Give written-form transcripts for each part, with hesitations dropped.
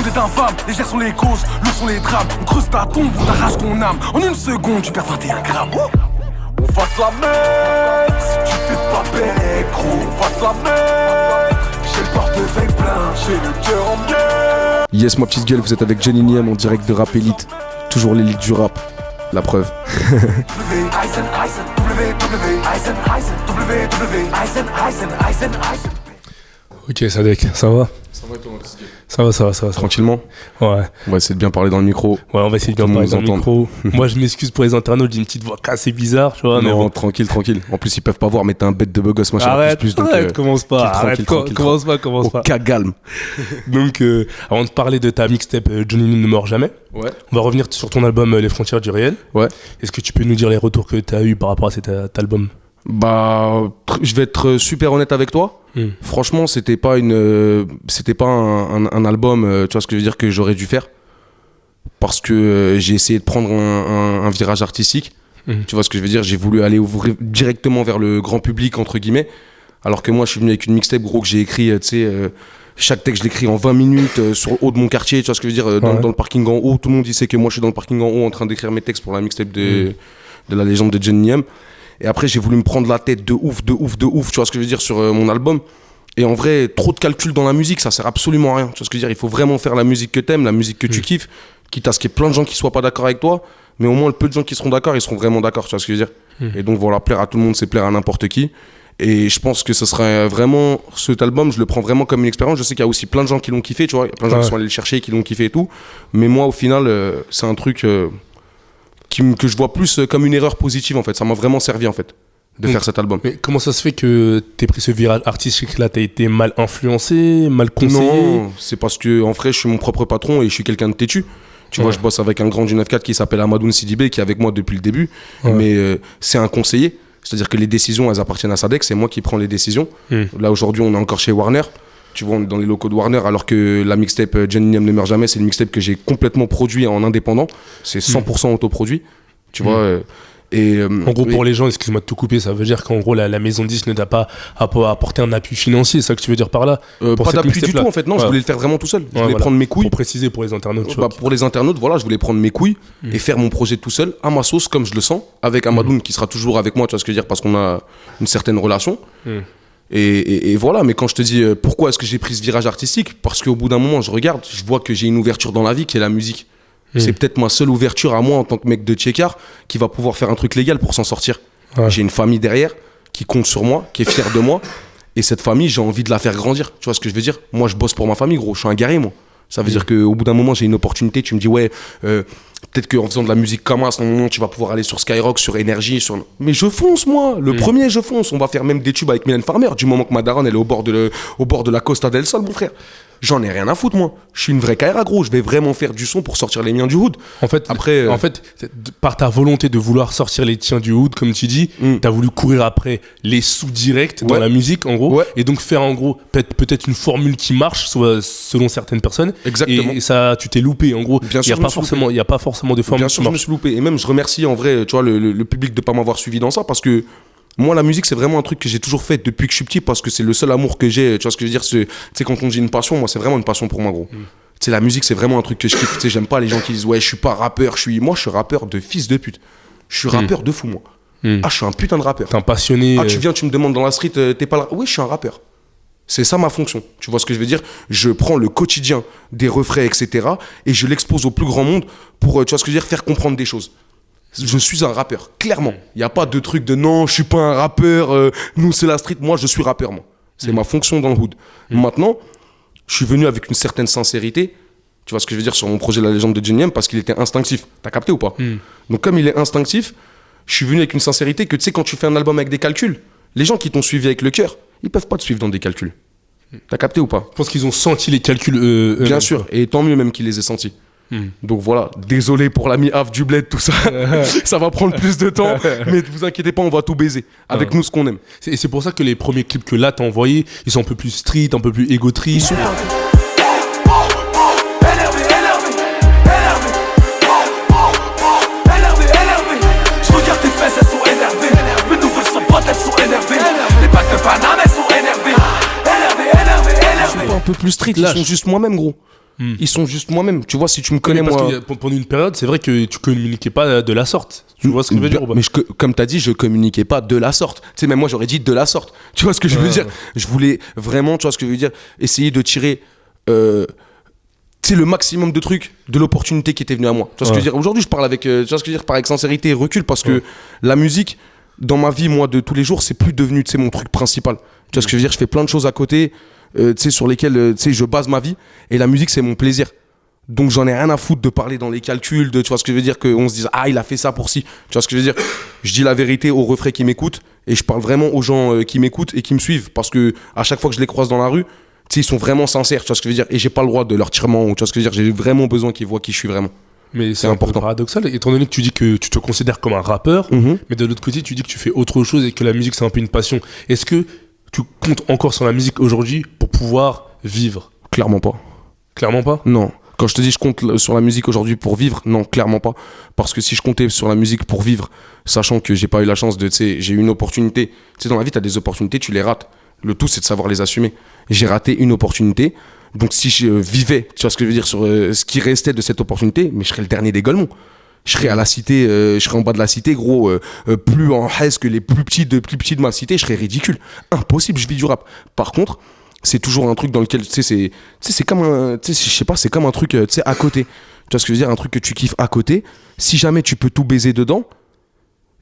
monde est infâme, les gestes sont les causes, le sont les drames. On creuse ta tombe, on t'arrache ton âme. En une seconde, tu perds 21 grammes. On va te la mettre, si tu fais pas bête, gros. On va te la mettre, j'ai le portefeuille plein, j'ai le cœur en miettes. Yes, ma petite gueule, vous êtes avec Johnny Niem en direct de Rap Elite. Toujours l'élite du rap, la preuve. Ok, Sadek, ça va? Ça va toi, ma petite gueule? Ça va. Tranquillement? Ouais. On va essayer de bien parler dans le micro. Ouais, on va essayer de bien parler dans le micro. Moi, je m'excuse pour les internautes, j'ai une petite voix assez bizarre, tu vois. Non, mais bon. tranquille. En plus, ils peuvent pas voir, mais t'es un bête de beau gosse, machin. Arrête, plus, donc, commence pas. Commence pas. Calme. Donc, avant de parler de ta mixtape Johnny ne meurt jamais, Ouais. on va revenir sur ton album Les Frontières du Réel. Ouais. Est-ce que tu peux nous dire les retours que tu as eu par rapport à cet album? Bah, je vais être super honnête avec toi. Franchement, c'était pas un album, tu vois ce que je veux dire, que j'aurais dû faire. Parce que j'ai essayé de prendre un virage artistique. Tu vois ce que je veux dire, j'ai voulu aller ouvrir directement vers le grand public, entre guillemets. Alors que moi, je suis venu avec une mixtape, gros, que j'ai écrit, tu sais, chaque texte, je l'écris en 20 minutes sur le haut de mon quartier. Tu vois ce que je veux dire, dans le parking en haut. Tout le monde sait que moi, je suis dans le parking en haut en train d'écrire mes textes pour la mixtape de la légende de Johnny Niem. Et après, j'ai voulu me prendre la tête de ouf, tu vois ce que je veux dire, sur mon album. Et en vrai, trop de calcul dans la musique, ça sert absolument à rien. Tu vois ce que je veux dire, il faut vraiment faire la musique que t'aimes, la musique que tu kiffes, quitte à ce qu'il y ait plein de gens qui soient pas d'accord avec toi, mais au moins le peu de gens qui seront d'accord, ils seront vraiment d'accord, tu vois ce que je veux dire. Et donc voilà, plaire à tout le monde, c'est plaire à n'importe qui. Et je pense que ce serait vraiment, cet album, je le prends vraiment comme une expérience. Je sais qu'il y a aussi plein de gens qui l'ont kiffé, tu vois, il y a plein de gens qui sont allés le chercher, qui l'ont kiffé et tout. Mais moi, au final, c'est un truc que je vois plus comme une erreur positive, en fait. Ça m'a vraiment servi, en fait, de faire cet album. Mais comment ça se fait que t'aies pris ce virage artistique-là? T'as été mal influencé, mal conseillé? Non, c'est parce que, en vrai, je suis mon propre patron et je suis quelqu'un de têtu. Tu vois, je bosse avec un grand du 9-4 qui s'appelle Amadoun Sidibé, qui est avec moi depuis le début. Mais c'est un conseiller. C'est-à-dire que les décisions, elles appartiennent à Sadek, c'est moi qui prends les décisions. Là, aujourd'hui, on est encore chez Warner. Tu vois, on est dans les locaux de Warner, alors que la mixtape Johnny Niem ne meurt jamais, c'est une mixtape que j'ai complètement produit en indépendant. C'est 100% autoproduit. Tu vois, en gros, pour les gens, excuse-moi de te couper, ça veut dire qu'en gros, la maison 10 ne t'a pas apporté un appui financier, c'est ça que tu veux dire par là? Pas d'appui du tout, en fait. Non, je voulais le faire vraiment tout seul. Je voulais prendre mes couilles. Pour préciser pour les internautes. Pour les internautes, voilà, je voulais prendre mes couilles et faire mon projet tout seul, à ma sauce, comme je le sens, avec Amadoun qui sera toujours avec moi, tu vois ce que je veux dire, parce qu'on a une certaine relation. Et voilà, mais quand je te dis pourquoi est-ce que j'ai pris ce virage artistique, parce qu'au bout d'un moment, je regarde, je vois que j'ai une ouverture dans la vie qui est la musique. C'est peut-être ma seule ouverture à moi en tant que mec de Tchekar qui va pouvoir faire un truc légal pour s'en sortir. J'ai une famille derrière qui compte sur moi, qui est fière de moi. Et cette famille, j'ai envie de la faire grandir. Tu vois ce que je veux dire? Moi, je bosse pour ma famille, gros. Je suis un guerrier, moi. Ça veut dire qu'au bout d'un moment, j'ai une opportunité. Tu me dis, ouais, peut-être qu'en faisant de la musique comme ça, tu vas pouvoir aller sur Skyrock, sur Énergie. Mais je fonce, moi. Le premier, je fonce. On va faire même des tubes avec Mylène Farmer. Du moment que ma daronne, elle est au bord de la Costa del Sol, mon frère. J'en ai rien à foutre, moi. Je suis une vraie KRA, gros. Je vais vraiment faire du son pour sortir les miens du hood. En fait, par ta volonté de vouloir sortir les tiens du hood, comme tu dis, t'as voulu courir après les sous directs dans la musique, en gros. Et donc faire, en gros, peut-être une formule qui marche, selon certaines personnes. Exactement. Et ça, tu t'es loupé, en gros. Bien sûr, il n'y a pas forcément de formule. Bien sûr, je me suis loupé. Et même, je remercie, en vrai, tu vois, le public de pas m'avoir suivi dans ça, parce que moi, la musique, c'est vraiment un truc que j'ai toujours fait depuis que je suis petit, parce que c'est le seul amour que j'ai. Tu vois ce que je veux dire? Tu sais, quand on dit une passion, moi, c'est vraiment une passion pour moi, gros. Tu sais, la musique, c'est vraiment un truc que je kiffe. Tu sais, j'aime pas les gens qui disent, ouais, je suis pas rappeur. Moi, je suis rappeur de fils de pute. Je suis rappeur de fou, moi. Ah, je suis un putain de rappeur. T'es un passionné. Ah, tu viens, tu me demandes dans la street, t'es pas là. Oui, je suis un rappeur. C'est ça ma fonction. Tu vois ce que je veux dire? Je prends le quotidien des refrains, etc. et je l'expose au plus grand monde pour, tu vois ce que je veux dire, faire comprendre des choses. Je suis un rappeur, clairement. Il n'y a pas de truc de non, je suis pas un rappeur, nous c'est la street, moi je suis rappeur, moi. C'est ma fonction dans le hood. Maintenant, je suis venu avec une certaine sincérité, tu vois ce que je veux dire, sur mon projet La Légende de Johnny Niem, parce qu'il était instinctif. T'as capté ou pas? Donc comme il est instinctif, je suis venu avec une sincérité que tu sais, quand tu fais un album avec des calculs, les gens qui t'ont suivi avec le cœur, ils peuvent pas te suivre dans des calculs. T'as capté ou pas? Je pense qu'ils ont senti les calculs Bien sûr, et tant mieux même qu'ils les aient sentis. Donc voilà, désolé pour l'ami Av du Bled, tout ça. Ça va prendre plus de temps, mais ne vous inquiétez pas, on va tout baiser. Avec nous, ce qu'on aime. Et c'est pour ça que les premiers clips que là t'as envoyés, ils sont un peu plus street, un peu plus égo trip. Je regarde tes fesses, elles sont énervées. Mes nouvelles sont potes, elles sont énervées. Les bacs de Paname, elles sont énervées. Énervées. Je suis pas un peu plus street, là, ils sont juste moi-même, gros. Ils sont juste moi-même. Tu vois, si tu me connais, parce moi. que pendant une période, c'est vrai que tu communiquais pas de la sorte. Tu vois ce que je veux dire ou pas? Mais comme tu as dit, je communiquais pas de la sorte. Tu sais, même moi, j'aurais dit de la sorte. Tu vois ce que je veux dire? Je voulais vraiment, tu vois ce que je veux dire, essayer de tirer le maximum de trucs de l'opportunité qui était venue à moi. Tu vois ce que je veux dire? Aujourd'hui, je parle avec, tu vois ce que je veux dire, avec sincérité et recul, parce que la musique, dans ma vie, moi, de tous les jours, c'est plus devenu, tu sais, mon truc principal. Tu vois ce que je veux dire? Je fais plein de choses à côté, tu sais, sur lesquelles, tu sais, je base ma vie, et la musique, c'est mon plaisir. Donc j'en ai rien à foutre de parler dans les calculs, tu vois ce que je veux dire, qu'on se dise ah il a fait ça pour ci, tu vois ce que je veux dire. Je dis la vérité aux refrains qui m'écoutent et je parle vraiment aux gens qui m'écoutent et qui me suivent, parce que à chaque fois que je les croise dans la rue, tu sais, ils sont vraiment sincères, tu vois ce que je veux dire, et j'ai pas le droit de leur tirer tu vois ce que je veux dire, j'ai vraiment besoin qu'ils voient qui je suis vraiment. Mais c'est important. Paradoxal, étant donné que tu dis que tu te considères comme un rappeur, mais de l'autre côté tu dis que tu fais autre chose et que la musique c'est un peu une passion. Est-ce que tu comptes encore sur la musique aujourd'hui pour pouvoir vivre? Clairement pas. Clairement pas? Non. Quand je te dis je compte sur la musique aujourd'hui pour vivre, non, clairement pas. Parce que si je comptais sur la musique pour vivre, sachant que j'ai pas eu la chance de, tu sais, j'ai eu une opportunité. Tu sais, dans la vie, t'as des opportunités, tu les rates. Le tout, c'est de savoir les assumer. J'ai raté une opportunité. Donc si je vivais, tu vois ce que je veux dire, sur ce qui restait de cette opportunité, mais je serais le dernier des Golemons. Je serais à la cité, je serais en bas de la cité, gros, plus en haise que les plus petits de ma cité, je serais ridicule. Impossible, je vis du rap. Par contre, c'est toujours un truc dans lequel, tu sais, c'est comme un, tu sais, je sais pas, c'est comme un truc, tu sais, à côté. Tu vois ce que je veux dire, un truc que tu kiffes à côté. Si jamais tu peux tout baiser dedans,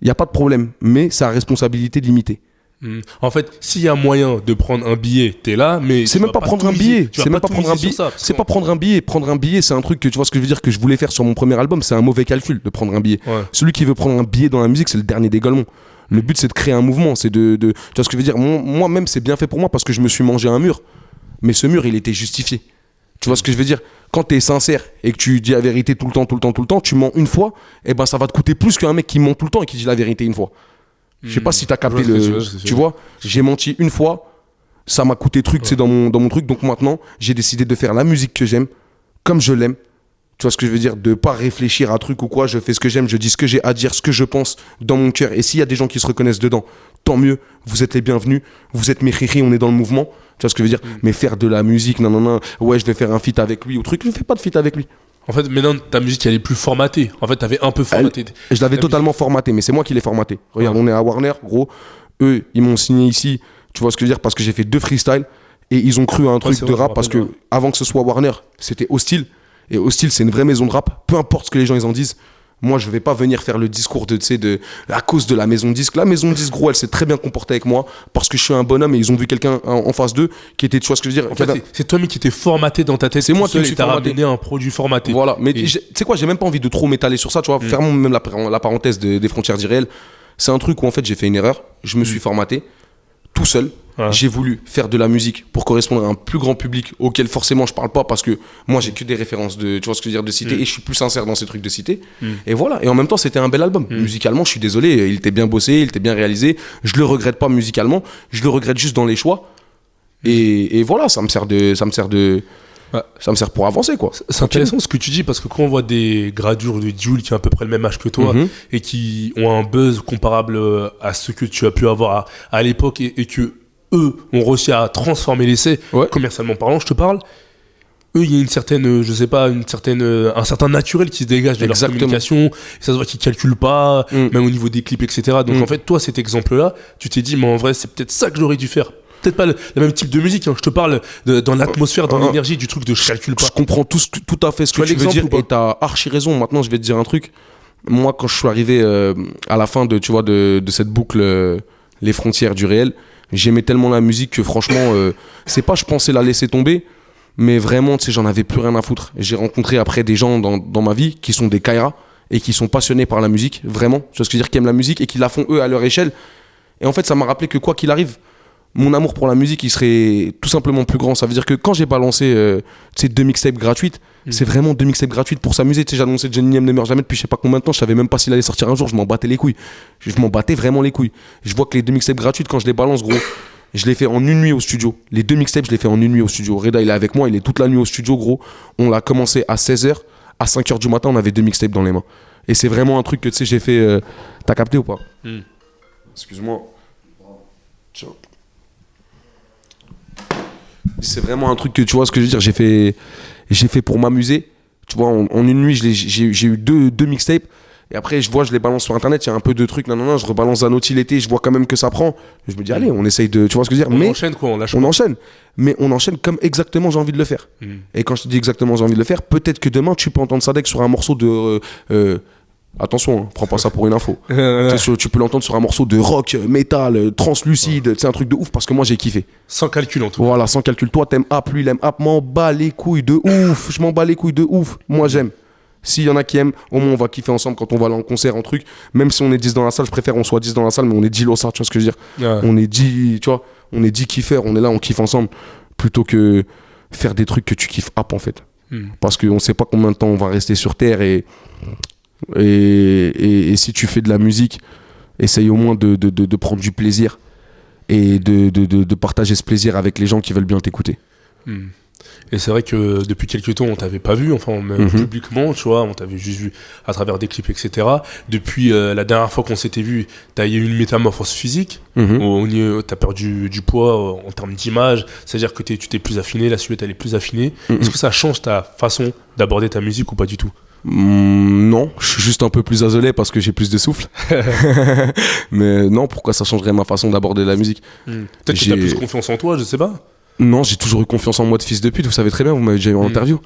il y a pas de problème, mais c'est à responsabilité limitée. En fait, s'il y a moyen de prendre un billet, t'es là, mais c'est même pas prendre un billet. C'est même pas prendre un billet. C'est pas prendre un billet. Prendre un billet, c'est un truc que tu vois ce que je veux dire, que je voulais faire sur mon premier album. C'est un mauvais calcul de prendre un billet. Ouais. Celui qui veut prendre un billet dans la musique, c'est le dernier des Golemons. Le but, c'est de créer un mouvement. C'est tu vois ce que je veux dire. Moi-même, c'est bien fait pour moi parce que je me suis mangé un mur. Mais ce mur, il était justifié. Tu vois ce que je veux dire? Quand t'es sincère et que tu dis la vérité tout le temps, tu mens une fois, et ben ça va te coûter plus qu'un mec qui ment tout le temps et qui dit la vérité une fois. Je sais pas si t'as capté tu vois, j'ai menti une fois, ça m'a coûté truc, c'est dans mon truc. Donc maintenant, j'ai décidé de faire la musique que j'aime, comme je l'aime. Tu vois ce que je veux dire? De pas réfléchir à un truc ou quoi, je fais ce que j'aime, je dis ce que j'ai à dire, ce que je pense dans mon cœur. Et s'il y a des gens qui se reconnaissent dedans, tant mieux, vous êtes les bienvenus, vous êtes mes khiri, on est dans le mouvement. Tu vois ce que je veux dire? Mais faire de la musique, non, ouais, je vais faire un feat avec lui ou truc, je fais pas de feat avec lui. En fait, maintenant, ta musique, elle est plus formatée. En fait, t'avais un peu formaté. Je l'avais totalement formaté, mais c'est moi qui l'ai formaté. Regarde, on est à Warner, gros. Eux, ils m'ont signé ici, tu vois ce que je veux dire, parce que j'ai fait 2 freestyles et ils ont cru à un truc de rap parce que avant que ce soit Warner, c'était Hostile. Et Hostile, c'est une vraie maison de rap. Peu importe ce que les gens ils en disent. Moi, je vais pas venir faire le discours à cause de la maison de disque. La maison de disque, gros, elle s'est très bien comportée avec moi parce que je suis un bonhomme et ils ont vu quelqu'un en face d'eux qui était, tu vois ce que je veux dire. En fait, c'est toi qui t'es formaté dans ta tête. C'est moi qui me suis formaté. Ramené un produit formaté. Voilà. Mais tu sais quoi, j'ai même pas envie de trop m'étaler sur ça, tu vois. Fermons même la parenthèse des frontières d'irréel. C'est un truc où en fait j'ai fait une erreur. Je me suis formaté tout seul. J'ai voulu faire de la musique pour correspondre à un plus grand public auquel forcément je parle pas parce que moi j'ai que des références tu vois ce que je veux dire, de cité et je suis plus sincère dans ces trucs de cité. Et voilà. Et en même temps c'était un bel album. Musicalement, je suis désolé, il était bien bossé, il était bien réalisé. Je le regrette pas musicalement, je le regrette juste dans les choix. Et voilà, ça me sert pour avancer, quoi. C'est intéressant ce que tu dis parce que quand on voit des gradures de Jul qui ont à peu près le même âge que toi et qui ont un buzz comparable à ce que tu as pu avoir à l'époque et que eux ont réussi à transformer l'essai, commercialement parlant, je te parle. Eux, il y a une certaine, je sais pas, un certain naturel qui se dégage de leur communication. Ça se voit qu'ils calculent pas, même au niveau des clips, etc. Donc en fait, toi, cet exemple-là, tu t'es dit, mais en vrai, c'est peut-être ça que j'aurais dû faire. Peut-être pas le même type de musique, hein. Je te parle dans l'atmosphère, dans l'énergie, du truc de je calcule pas. Je comprends tout à fait ce que tu veux dire et t'as archi raison. Maintenant, je vais te dire un truc. Moi, quand je suis arrivé à la fin de cette boucle, les frontières du réel, j'aimais tellement la musique que franchement, c'est pas je pensais la laisser tomber, mais vraiment, tu sais, j'en avais plus rien à foutre. J'ai rencontré après des gens dans ma vie qui sont des Kaira et qui sont passionnés par la musique, vraiment. Tu vois ce que je veux dire, qui aiment la musique et qui la font eux à leur échelle. Et en fait, ça m'a rappelé que quoi qu'il arrive, mon amour pour la musique, il serait tout simplement plus grand. Ça veut dire que quand j'ai balancé ces 2 mixtapes gratuites, c'est vraiment 2 mixtapes gratuites pour s'amuser. Tu sais, j'ai annoncé Jenny M ne meurt jamais depuis je sais pas combien de temps. Je savais même pas s'il allait sortir un jour. Je m'en battais les couilles. Je m'en battais vraiment les couilles. Je vois que les 2 mixtapes gratuites, quand je les balance, gros, je les fais en une nuit au studio. Les 2 mixtapes, je les fais en une nuit au studio. Reda, il est avec moi. Il est toute la nuit au studio, gros. On l'a commencé à 16h. À 5h du matin, on avait 2 mixtapes dans les mains. Et c'est vraiment un truc que, tu sais, j'ai fait... T'as capté ou pas? Excuse-moi. Ciao. C'est vraiment un truc que tu vois ce que je veux dire, j'ai fait j'ai fait pour m'amuser. Tu vois, en une nuit, j'ai eu deux mixtapes. Et après, je les balance sur internet, il y a un peu de trucs, non, je rebalance Zanotti l'été, je vois quand même que ça prend. Je me dis, allez, on essaye de. Tu vois ce que je veux dire? On enchaîne quoi, on lâche pas. On enchaîne. Mais on enchaîne comme exactement j'ai envie de le faire. Et quand je te dis exactement j'ai envie de le faire, peut-être que demain, tu peux entendre Sadek sur un morceau de. Attention, hein, prends pas ça pour une info. Tu peux l'entendre sur un morceau de rock, métal, translucide, c'est un truc de ouf parce que moi j'ai kiffé. Sans calcul en tout cas. Voilà, sans calcul. Toi, t'aimes App, lui, il aime App, m'en bats les couilles de ouf. Je m'en bats les couilles de ouf. Moi, j'aime. S'il y en a qui aiment, au moins on va kiffer ensemble quand on va aller en concert, en truc. Même si on est 10 dans la salle, je préfère on soit 10 dans la salle, mais on est 10 lossards, tu vois ce que je veux dire. On est 10, tu vois, on est 10 kiffeurs, on est là, on kiffe ensemble, plutôt que faire des trucs que tu kiffes App en fait. Parce qu'on sait pas combien de temps on va rester sur Terre et si tu fais de la musique, essaye au moins de prendre du plaisir et de partager ce plaisir avec les gens qui veulent bien t'écouter. Et c'est vrai que depuis quelques temps, on t'avait pas vu, enfin même publiquement, tu vois, on t'avait juste vu à travers des clips, etc. Depuis la dernière fois qu'on s'était vu, t'as eu une métamorphose physique, t'as perdu du poids en termes d'image, c'est-à-dire que tu t'es plus affiné, la silhouette elle est plus affinée. Est-ce que ça change ta façon d'aborder ta musique ou pas du tout? Non, je suis juste un peu plus isolé parce que j'ai plus de souffle. Mais non, pourquoi ça changerait ma façon d'aborder la musique? Peut-être que t'as plus confiance en toi, je sais pas. Non, j'ai toujours eu confiance en moi de fils de pute, vous savez très bien, vous m'avez déjà eu en interview.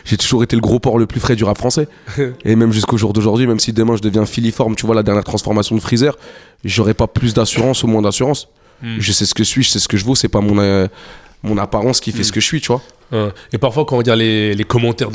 J'ai toujours été le gros porc le plus frais du rap français. Et même jusqu'au jour d'aujourd'hui, même si demain je deviens filiforme, tu vois la dernière transformation de Freezer, j'aurais pas plus d'assurance ou moins d'assurance. Je sais ce que je suis, je sais ce que je vaux, c'est pas mon apparence qui fait ce que je suis, tu vois. Et parfois quand on regarde les commentaires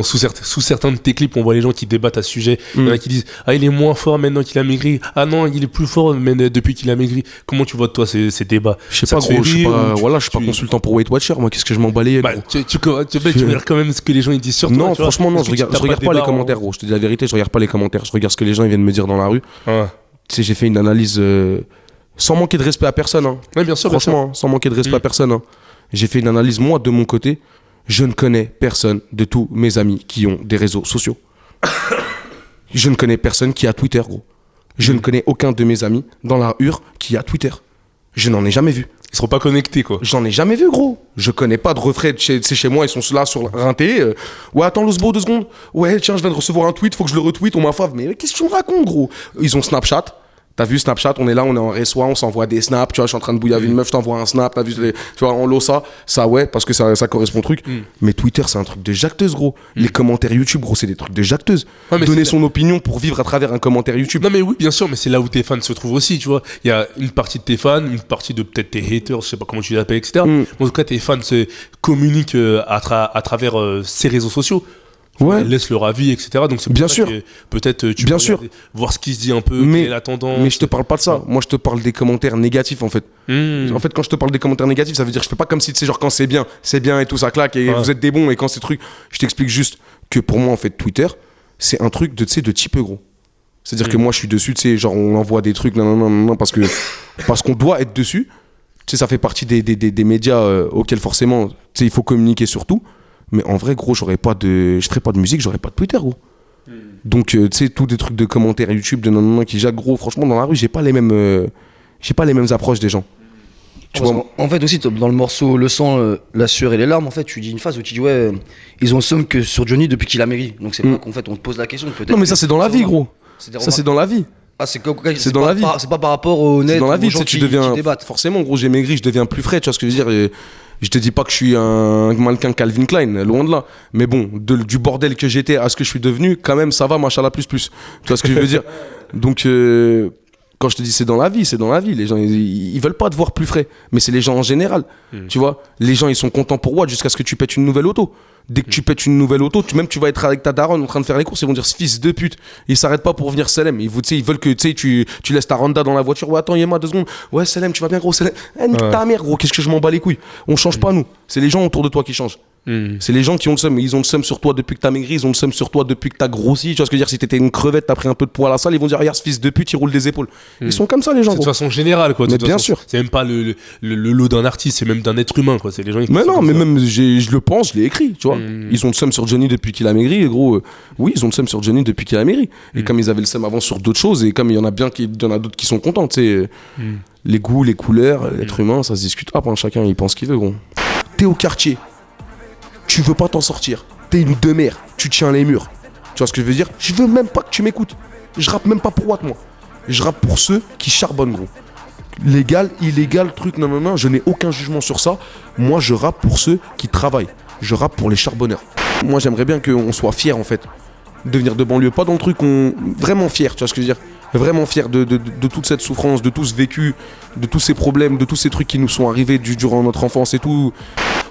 sous certains de tes clips, on voit les gens qui débattent à ce sujet. Il y en a qui disent ah il est moins fort maintenant qu'il a maigri, ah non il est plus fort mais depuis qu'il a maigri. Comment tu vois toi ces débats? Je sais pas gros, je suis pas consultant pour Weight Watcher, moi qu'est-ce que je m'en bats les gros. Tu regardes quand même ce que les gens ils disent sur toi. Non franchement non, je regarde pas les commentaires gros, je te dis la vérité, je regarde pas les commentaires, je regarde ce que les gens ils viennent me dire dans la rue. Tu sais j'ai fait une analyse sans manquer de respect à personne hein. Ouais, bien sûr, franchement sans manquer de respect à personne hein. J'ai fait une analyse, moi, de mon côté, je ne connais personne de tous mes amis qui ont des réseaux sociaux. Je ne connais personne qui a Twitter, gros. Je ne connais aucun de mes amis dans la hure qui a Twitter. Je n'en ai jamais vu. Ils seront pas connectés, quoi. J'en ai jamais vu, gros. Je connais pas de refrain chez moi, ils sont là sur un télé. Ouais, attends, Losbo, 2 secondes. Ouais, tiens, je viens de recevoir un tweet, faut que je le retweete, on m'a fave. Mais qu'est-ce que tu me racontes, gros? Ils ont Snapchat. T'as vu Snapchat, on est là, on est en reçoit, on s'envoie des snaps, tu vois, je suis en train de bouiller avec une meuf, je t'envoie un snap, t'as vu, tu vois, on l'ose ça ouais, parce que ça correspond au truc. Mais Twitter, c'est un truc de jacteuse, gros. Les commentaires YouTube, gros, c'est des trucs de jacteuse. Donner son opinion pour vivre à travers un commentaire YouTube. Non, mais oui, bien sûr, mais c'est là où tes fans se trouvent aussi, tu vois. Il y a une partie de tes fans, une partie de peut-être tes haters, je sais pas comment tu les appelles, etc. En tout cas, tes fans se communiquent à travers ces réseaux sociaux. Ouais. Laisse leur avis, etc. Donc c'est bien sûr. Peut-être tu peux voir ce qui se dit un peu, quelle est la tendance. Mais je te parle pas de ça. Moi, je te parle des commentaires négatifs, en fait. En fait, quand je te parle des commentaires négatifs, ça veut dire que je fais pas comme si, tu sais, genre quand c'est bien et tout, ça claque et vous êtes des bons et quand c'est truc. Je t'explique juste que pour moi, en fait, Twitter, c'est un truc de, tu sais, de type gros. C'est-à-dire que moi, je suis dessus, tu sais, genre on envoie des trucs, non, parce qu'on doit être dessus. Tu sais, ça fait partie des médias auxquels forcément, tu sais, il faut communiquer sur tout. Mais en vrai, gros, je ferais pas de musique, j'aurais pas de Twitter, gros. Donc, tu sais, tous des trucs de commentaires YouTube, de non, qui jacquent, gros. Franchement, dans la rue, j'ai pas les mêmes approches des gens. Tu vois, en fait, aussi, dans le morceau Le sang, la sueur et les larmes, en fait, tu dis une phrase où tu dis, ouais, ils ont le somme que sur Johnny depuis qu'il a maigri. Donc, c'est pas qu'en fait, on te pose la question. Non, mais ça, c'est dans la vie, gros. Ça, c'est dans la vie. Ah, c'est dans la vie. C'est pas par rapport au net. C'est dans la vie, aux gens tu deviens. Forcément, gros, j'ai maigri, je deviens plus frais, tu vois ce que je veux dire. Je te dis pas que je suis un mannequin Calvin Klein, loin de là. Mais bon, du bordel que j'étais à ce que je suis devenu, quand même, ça va, machallah, plus. Tu vois ce que je veux dire? Donc, quand je te dis c'est dans la vie, c'est dans la vie. Les gens, ils veulent pas te voir plus frais. Mais c'est les gens en général. Tu vois? Les gens, ils sont contents pour Watt jusqu'à ce que tu pètes une nouvelle auto. Dès que tu pètes une nouvelle auto, tu vas être avec ta daronne en train de faire les courses, ils vont dire fils de pute. Ils s'arrêtent pas pour venir Selem. Ils veulent que tu laisses ta Honda dans la voiture. Ouais, attends, Yéma 2 secondes. Ouais, Selem, tu vas bien, gros, Selem. Nique ta mère, gros, qu'est-ce que je m'en bats les couilles. On change pas, nous. C'est les gens autour de toi qui changent. C'est les gens qui ont le seum. Ils ont le seum sur toi depuis que t'as maigri, ils ont le seum sur toi depuis que t'as grossi. Tu vois ce que je veux dire? Si t'étais une crevette, t'as pris un peu de poids à la salle, ils vont dire regarde ce fils de pute, il roule des épaules. Ils sont comme ça, les gens. C'est de façon générale, quoi. Mais bien sûr. C'est même pas le lot d'un artiste, c'est même d'un être humain, quoi. C'est les gens qui. Mais non, mais même je le pense, je l'ai écrit, tu vois. Ils ont le seum sur Johnny depuis qu'il a maigri, et gros. Oui, ils ont le seum sur Johnny depuis qu'il a maigri. Et comme ils avaient le seum avant sur d'autres choses, et comme il y en a d'autres qui sont contents, tu sais. Les goûts, les couleurs, l'être humain, ça se discute. Chacun il pense qu'il veut, gros. Théo Quartier. tu veux pas t'en sortir. T'es une demeure, tu tiens les murs. Tu vois ce que je veux dire? Je veux même pas que tu m'écoutes. Je rappe même pas pour Watt, moi. Je rappe pour ceux qui charbonnent, gros. Légal, illégal, truc, non, je n'ai aucun jugement sur ça. Moi, je rappe pour ceux qui travaillent. Je rappe pour les charbonneurs. Moi, j'aimerais bien qu'on soit fiers, en fait, de venir de banlieue. Pas dans le truc, vraiment fiers, tu vois ce que je veux dire? Vraiment fiers de toute cette souffrance, de tout ce vécu, de tous ces problèmes, de tous ces trucs qui nous sont arrivés durant notre enfance et tout.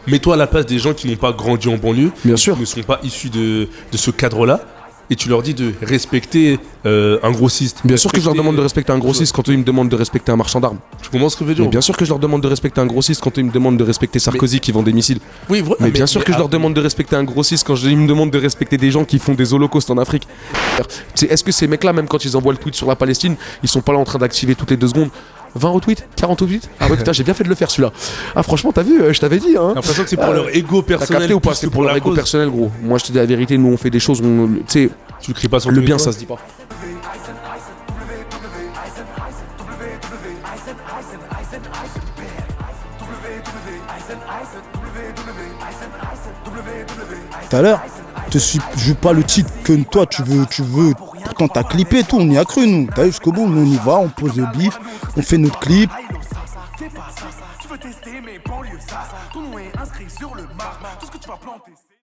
Mets-toi à la place des gens qui n'ont pas grandi en banlieue, Bien sûr. qui ne sont pas issus de ce cadre-là, et tu leur dis de respecter un grossiste. Bien sûr que je leur demande de respecter un grossiste quand ils me demandent de respecter un marchand d'armes. Tu comprends ce que je veux dire? Mais bien sûr que je leur demande de respecter un grossiste quand ils me demandent de respecter Sarkozy qui vend des missiles. Oui, voilà. Mais bien sûr que je leur demande de respecter un grossiste quand ils me demandent de respecter des gens qui font des holocaustes en Afrique. Est-ce que ces mecs-là, même quand ils envoient le tweet sur la Palestine, ils sont pas là en train d'activer toutes les 2 secondes 20 retweets, 40 retweets? Ah ouais, putain, j'ai bien fait de le faire celui-là. Ah franchement, t'as vu, je t'avais dit, hein. J'ai l'impression que c'est pour leur ego T'as personnel. capté ou pas? plus C'est que pour leur la ego cause. personnel, gros. Moi, je te dis la vérité, nous on fait des choses, tu sais, Tu cries pas sur le ton bien étoile. ça se dit pas. Tout à l'heure, je veux pas le titre que toi tu veux. Pourtant t'as clippé et tout, on y a cru nous. T'as vu jusqu'au bout, nous on y va, on pose le bif, on fait notre clip. Tu veux tester mes banlieues, ça. Ton nom est inscrit sur le marbre. Tout ce que tu vas planter.